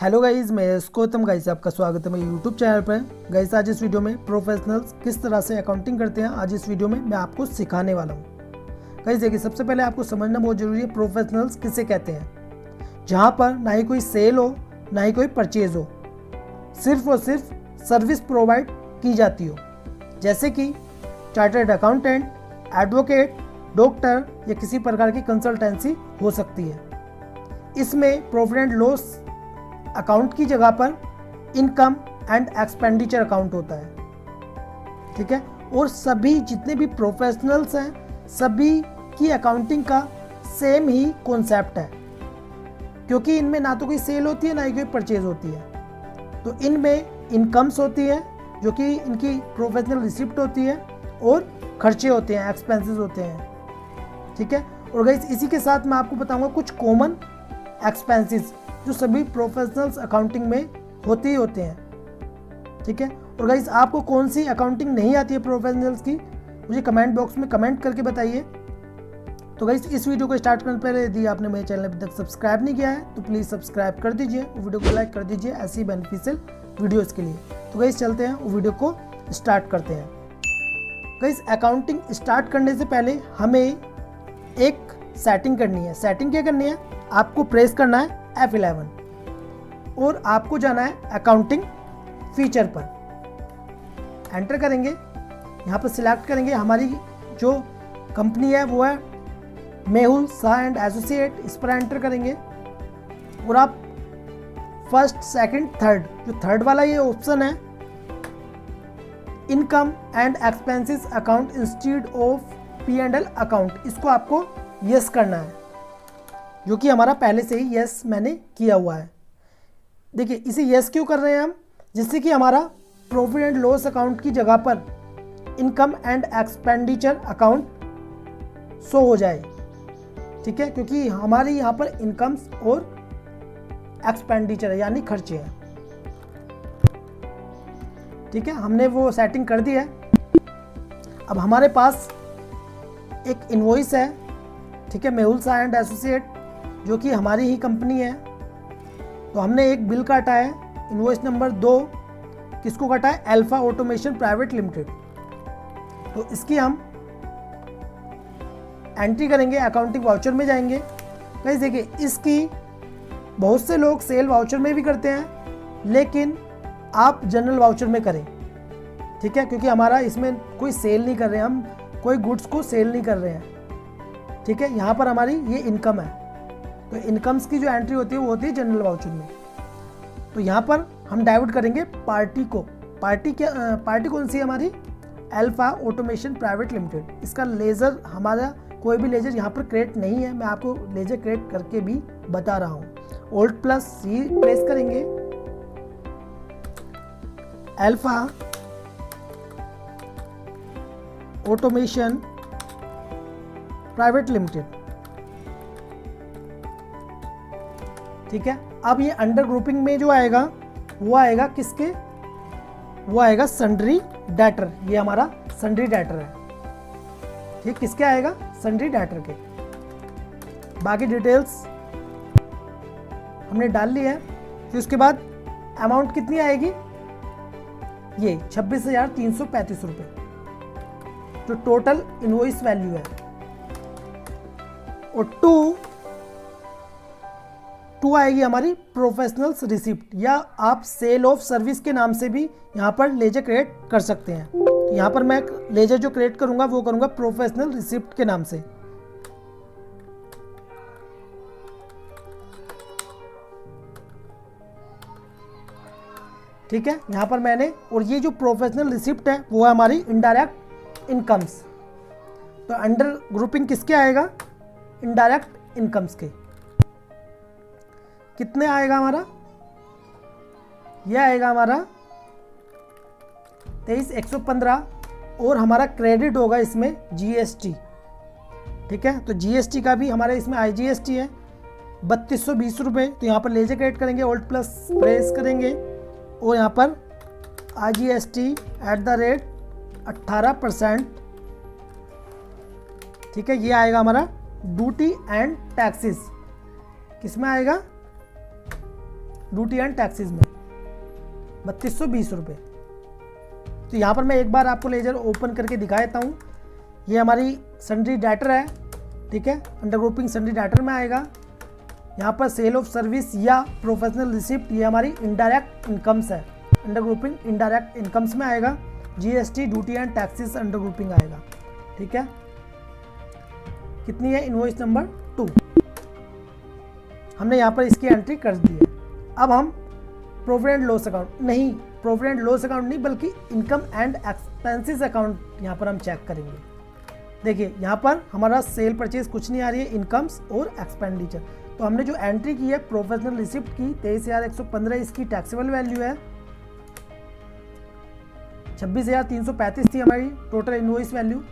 Hello guys, मैं Gautam guys आपका स्वागत है मेरे यूट्यूब चैनल पर। गाइस आज इस वीडियो में प्रोफेशनल्स किस तरह से अकाउंटिंग करते हैं, आज इस वीडियो में मैं आपको सिखाने वाला हूँ। गाइस देखिए, सबसे पहले आपको समझना बहुत जरूरी है प्रोफेशनल्स किसे कहते हैं। जहाँ पर ना ही कोई सेल हो ना ही कोई परचेज हो, सिर्फ और सिर्फ सर्विस प्रोवाइड की जाती हो, जैसे कि चार्टर्ड अकाउंटेंट, एडवोकेट, डॉक्टर या किसी प्रकार की कंसल्टेंसी हो सकती है। इसमें प्रॉफिट एंड लॉस अकाउंट की जगह पर इनकम एंड एक्सपेंडिचर अकाउंट होता है, ठीक है। और सभी जितने भी प्रोफेशनल्स हैं सभी की अकाउंटिंग का सेम ही कॉन्सेप्ट है, क्योंकि इनमें ना तो कोई सेल होती है ना ही कोई परचेज होती है। तो इनमें इनकम्स होती है जो कि इनकी प्रोफेशनल रिसिप्ट होती है, और खर्चे होते हैं, एक्सपेंसेस होते हैं, ठीक है। और गाइस इसी के साथ मैं आपको बताऊंगा कुछ कॉमन एक्सपेंसेस जो सभी प्रोफेशनल्स अकाउंटिंग में होते ही होते हैं, ठीक है। और गाइस आपको कौन सी अकाउंटिंग नहीं आती है प्रोफेशनल्स की, मुझे कमेंट बॉक्स में कमेंट करके बताइए। तो गाइस इस वीडियो को स्टार्ट करने से पहले यदि आपने मेरे चैनल अभी तक सब्सक्राइब नहीं किया है तो प्लीज़ सब्सक्राइब कर दीजिए, वीडियो को लाइक कर दीजिए ऐसी बेनिफिशियल वीडियोज़ के लिए। तो गाइस चलते हैं वीडियो को स्टार्ट करते हैं। गाइस अकाउंटिंग स्टार्ट करने से पहले हमें एक सेटिंग करनी है। सेटिंग क्या करनी है, आपको प्रेस करना है F11 और आपको जाना है अकाउंटिंग फीचर पर। एंटर करेंगे, यहाँ पर सिलेक्ट करेंगे हमारी जो कंपनी है वो है मेहुल शाह एंड एसोसिएट, इस पर एंटर करेंगे और आप फर्स्ट, सेकंड, थर्ड, जो थर्ड वाला ये ऑप्शन है income and expenses account instead of P&L account, इसको आपको यस करना है, जो कि हमारा पहले से ही यस मैंने किया हुआ है। देखिए इसे यस क्यों कर रहे हैं हम, जिससे कि हमारा प्रॉफिट एंड लॉस अकाउंट की जगह पर income and expenditure account show हो जाए, ठीक है, क्योंकि हमारे यहाँ पर इनकम्स और एक्सपेंडिचर है यानी खर्चे हैं, ठीक है। हमने वो सेटिंग कर दी है। अब हमारे पास एक इनवॉइस है, ठीक है, मेहुल शाह एंड एसोसिएट, जो कि हमारी ही कंपनी है। तो हमने एक बिल काटा है, इनवॉइस नंबर 2, किसको काटा है, अल्फा ऑटोमेशन प्राइवेट लिमिटेड। तो इसकी हम एंट्री करेंगे, अकाउंटिंग वाउचर में जाएंगे। गाइस देखिए इसकी बहुत से लोग सेल वाउचर में भी करते हैं, लेकिन आप जनरल वाउचर में करें, ठीक है, क्योंकि हमारा इसमें कोई सेल नहीं कर रहे हैं, हम कोई गुड्स को सेल नहीं कर रहे हैं, ठीक है। यहाँ पर हमारी ये इनकम है, तो इनकम्स की जो एंट्री होती है वो होती है जनरल वाउचर में। तो यहाँ पर हम डाइवर्ट करेंगे पार्टी को। पार्टी कौन सी है हमारी, अल्फा ऑटोमेशन प्राइवेट लिमिटेड। इसका लेजर, हमारा कोई भी लेजर यहाँ पर क्रिएट नहीं है, मैं आपको लेजर क्रिएट करके भी बता रहा हूँ। Alt+C प्रेस करेंगे, अल्फा ऑटोमेशन प्राइवेट लिमिटेड, ठीक है। अब ये अंडर ग्रुपिंग में जो आएगा वो आएगा किसके, वो आएगा सन्ड्री डेटर। ये हमारा सन्ड्री डेटर है, ठीक, किसके आएगा, सन्ड्री डेटर के। बाकी डिटेल्स हमने डाल ली है। फिर उसके बाद अमाउंट कितनी आएगी, ये 26,335 रुपये जो टोटल इनवॉइस वैल्यू है। और टू आएगी हमारी प्रोफेशनल्स रिसिप्ट, या आप सेल ऑफ सर्विस के नाम से भी यहाँ पर लेजर क्रिएट कर सकते हैं। तो यहाँ पर मैं लेजर जो क्रिएट करूँगा वो करूँगा प्रोफेशनल रिसिप्ट के नाम से, ठीक है। यहाँ पर मैंने, और ये जो प्रोफेशनल रिसिप्ट है वो है हमारी इनडायरेक्ट इनकम्स। तो अंडर ग्रुपिंग किसके आएगा, इनडायरेक्ट इनकम्स के। कितने आएगा हमारा, यह आएगा हमारा 23,115, और हमारा क्रेडिट होगा इसमें जीएसटी, ठीक है। तो जीएसटी का भी हमारे इसमें IGST है 3220 रुपये। तो यहाँ पर लेजर क्रिएट करेंगे, Alt+ प्रेस करेंगे और यहाँ पर IGST @ 18%, ठीक है। ये आएगा हमारा ड्यूटी एंड टैक्सेस, किस में आएगा, ड्यूटी एंड टैक्सेस में 3220 रुपये। तो यहाँ पर मैं एक बार आपको लेजर ओपन करके दिखा देता हूँ। ये हमारी सन्ड्री डेटर है, ठीक है, अंडर ग्रुपिंग सन्ड्री डेटर में आएगा। यहाँ पर सेल ऑफ सर्विस या प्रोफेशनल रिसिप्ट, ये हमारी इनडायरेक्ट इनकम्स है, अंडर ग्रुपिंग इनडायरेक्ट इनकम्स में आएगा। GST duty and taxes under grouping आएगा, ठीक है। कितनी है? Invoice number 2। हमने यहाँ पर इसकी एंट्री कर दी है। अब हम प्रॉफिट एंड लॉस अकाउंट नहीं, प्रॉफिट एंड लॉस अकाउंट नहीं, बल्कि इनकम एंड एक्सपेंसेस अकाउंट यहाँ पर हम चेक करेंगे। देखिए यहाँ पर हमारा सेल परचेज कुछ नहीं आ रही है, इनकम्स और एक्सपेंडिचर। तो हमने जो एंट्री की है प्रोफेशनल रिसिप्ट की 23,115, इसकी टैक्सेबल वैल्यू है 26,335 थी हमारी टोटल इनवॉइस वैल्यू।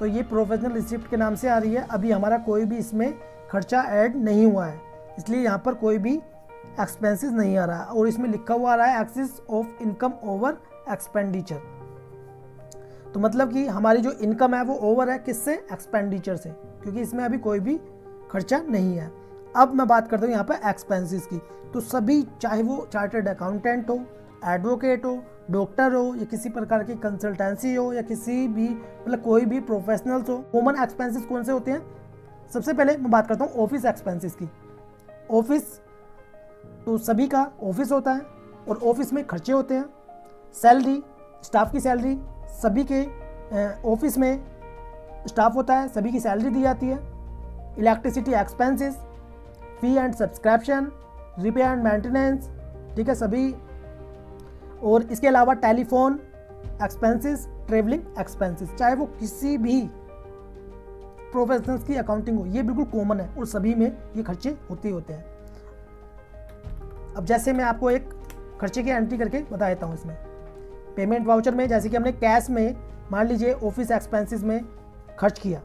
तो ये प्रोफेशनल रिसिप्ट के नाम से आ रही है। अभी हमारा कोई भी इसमें खर्चा ऐड नहीं हुआ है, इसलिए यहाँ पर कोई भी एक्सपेंसेस नहीं आ रहा, और इसमें लिखा हुआ आ रहा है excess of income over expenditure. तो मतलब कि हमारी जो इनकम है वो ओवर है किससे? एक्सपेंडिचर से, क्योंकि इसमें अभी कोई भी खर्चा नहीं है। अब मैं बात करता हूँ यहाँ पर एक्सपेंसेस की। तो सभी, चाहे वो चार्टर्ड अकाउंटेंट हो, एडवोकेट हो, डॉक्टर हो, या किसी प्रकार की कंसल्टेंसी हो, या किसी भी मतलब कोई भी प्रोफेशनल्स हो, कॉमन एक्सपेंसेस कौन से होते हैं? सबसे पहले मैं बात करता हूँ ऑफिस एक्सपेंसेस की। ऑफिस तो सभी का ऑफिस होता है और ऑफिस में खर्चे होते हैं। सैलरी, स्टाफ की सैलरी, सभी के ऑफिस में स्टाफ होता है, सभी की सैलरी दी जाती है। Electricity expenses, fee and subscription, repair and maintenance, ठीक है, सभी। और इसके अलावा टेलीफोन एक्सपेंसेस, ट्रेवलिंग एक्सपेंसेस, चाहे वो किसी भी प्रोफेशनल्स की अकाउंटिंग हो, ये बिल्कुल कॉमन है और सभी में ये खर्चे होते ही होते हैं। अब जैसे मैं आपको एक खर्चे की एंट्री करके बता देता हूँ। इसमें पेमेंट वाउचर में, जैसे कि हमने कैश में मान लीजिए ऑफिस एक्सपेंसेस में खर्च किया,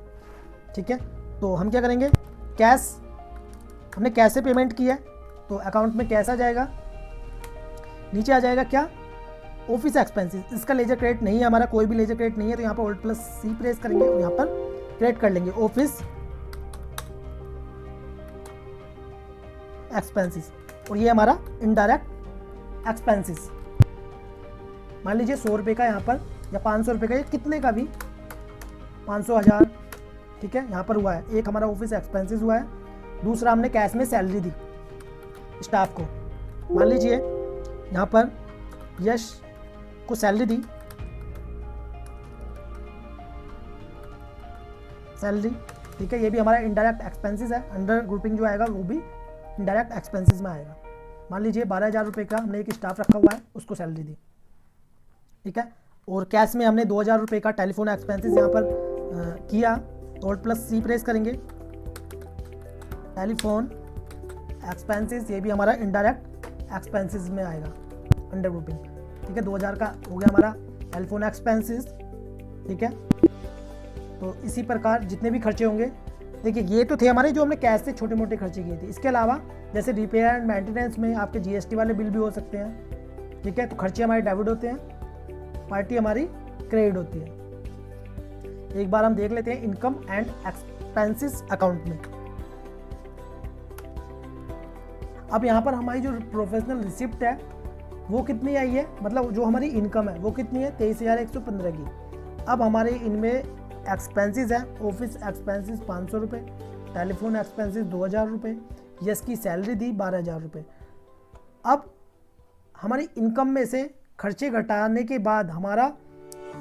ठीक है, तो हम क्या करेंगे? कैश, हमने कैश से पेमेंट किया तो अकाउंट में कैश आ जाएगा। नीचे आ जाएगा क्या? Office expenses. इसका लेजर क्रेडिट नहीं है, हमारा कोई भी लेजर क्रेडिट नहीं है, तो यहाँ पर Alt+C प्रेस करेंगे और यहाँ पर क्रिएट कर लेंगे ऑफिस एक्सपेंसेस, और ये हमारा इनडायरेक्ट एक्सपेंसेस। मान लीजिए 100 रुपये का यहाँ पर, या 500 रुपये का, या कितने का भी, 500, 1000, ठीक है, यहाँ पर हुआ है। एक हमारा ऑफिस एक्सपेंसेस हुआ है। दूसरा हमने कैश में सैलरी दी स्टाफ को। मान लीजिए यहाँ पर यश को सैलरी दी, सैलरी, ठीक है, ये भी हमारा इनडायरेक्ट एक्सपेंसेस है। अंडर ग्रुपिंग जो आएगा वो भी इनडायरेक्ट एक्सपेंसेस में आएगा। मान लीजिए 12,000 रुपये का हमने एक स्टाफ रखा हुआ है, उसको सैलरी दी, ठीक है। और कैश में हमने 2,000 रुपये का टेलीफोन एक्सपेंसेस यहाँ पर किया, तो Alt+C प्रेस करेंगे, टेलीफोन एक्सपेंसेस, ये भी हमारा इनडायरेक्ट एक्सपेंसेस में आएगा अंडर ग्रुपिंग, ठीक है। 2,000 का हो गया हमारा टेलीफोन एक्सपेंसेस, ठीक है। तो इसी प्रकार जितने भी खर्चे होंगे, देखिए ये तो थे हमारे जो हमने कैश से छोटे मोटे खर्चे किए थे। इसके अलावा जैसे रिपेयर एंड मेंटेनेंस में आपके जीएसटी वाले बिल भी हो सकते हैं, ठीक है। तो खर्चे हमारे डेबिट होते हैं, पार्टी हमारी क्रेडिट होती है। एक बार हम देख लेते हैं इनकम एंड एक्सपेंसेस अकाउंट में। अब यहाँ पर हमारी जो प्रोफेशनल रिसिप्ट है वो कितनी आई है, मतलब जो हमारी इनकम है वो कितनी है? 23,115 की। अब हमारे इनमें एक्सपेंसेस हैं, ऑफिस एक्सपेंसेस 500 रुपये, टेलीफोन एक्सपेंसेस 2,000 रुपये, यस की सैलरी दी 12,000 रुपये। अब हमारी इनकम में से खर्चे घटाने के बाद हमारा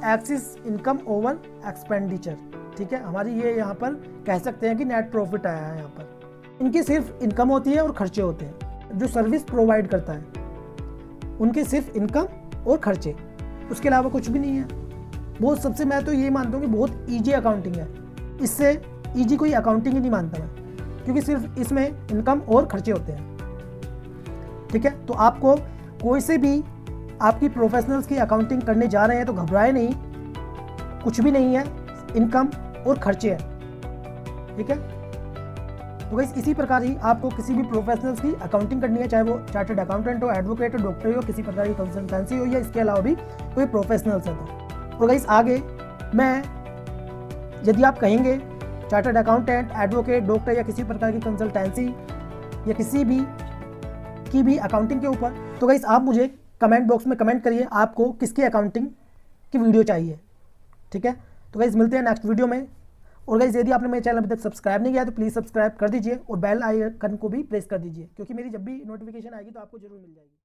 एक्सिस इनकम ओवर एक्सपेंडिचर, ठीक है, हमारी ये यहाँ पर कह सकते हैं कि नेट प्रॉफिट आया है। यहाँ पर इनकी सिर्फ इनकम होती है और खर्चे होते हैं। जो सर्विस प्रोवाइड करता है उनके सिर्फ इनकम और खर्चे, उसके अलावा कुछ भी नहीं है। बहुत सबसे मैं तो ये मानता हूँ कि बहुत ईजी अकाउंटिंग है, इससे ईजी कोई अकाउंटिंग ही नहीं मानता मैं, क्योंकि सिर्फ इसमें इनकम और खर्चे होते हैं, ठीक है। तो आपको कोई से भी आपकी प्रोफेशनल्स की अकाउंटिंग करने जा रहे हैं तो घबराए नहीं, कुछ भी नहीं है, इनकम और खर्चे हैं, ठीक है। तो गाइस इसी प्रकार ही आपको किसी भी प्रोफेशनल्स की अकाउंटिंग करनी है, चाहे वो चार्टर्ड अकाउंटेंट हो, एडवोकेट हो, डॉक्टर हो, किसी प्रकार की कंसल्टेंसी हो, या इसके अलावा भी कोई प्रोफेशनल्स है तो गाइस आगे मैं, यदि आप कहेंगे चार्टर्ड अकाउंटेंट, एडवोकेट, डॉक्टर या किसी प्रकार की कंसल्टेंसी या किसी भी की भी अकाउंटिंग के ऊपर। तो गाइस आप मुझे कमेंट बॉक्स में कमेंट करिए आपको किसकी अकाउंटिंग की वीडियो चाहिए, ठीक है। तो गाइस मिलते हैं नेक्स्ट वीडियो में। और गाइस यदि आपने मेरे चैनल अभी तक सब्सक्राइब नहीं किया तो प्लीज़ सब्सक्राइब कर दीजिए और बेल आइकन को भी प्रेस कर दीजिए, क्योंकि मेरी जब भी नोटिफिकेशन आएगी तो आपको जरूर मिल जाएगी।